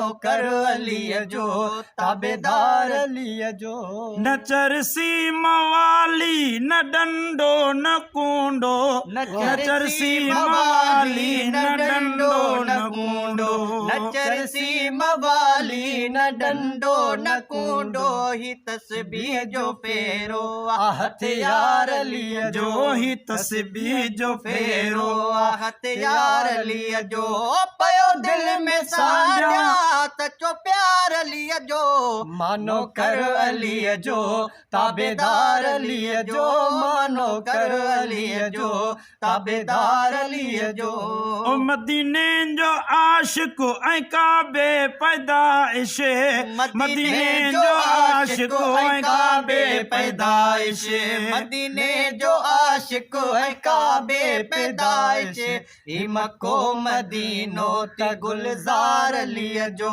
कर अलीअ जो ताबेदार अलीअ जो। न चरसी मवाली न डंडो न कूंडो, न चरसी मवाली न डंडो न कूंडो, न चरसी मवाली न डंडो न कूंडो, ही तस्बीह जो फेरो हथियार अलीअ जो, ही तस्बीह जो फेरो हथियार अलीअ जो। पयो दिल में साजा तचो प्यार अलीअ जो, मानो कर अलीअ जो ताबेदार अलीअ जो, मानो कर अलीअ जो ताबेदार अलीअ जो। ओ मदीने जो आशिक ऐं काबे पैदाइश, मदीने जो आशिक ऐं काबे पैदाइश, मदीने जो आशिक ऐं काबे पैदाइश, ही मको मदीनो ते गुलज़ार अलीअ जो।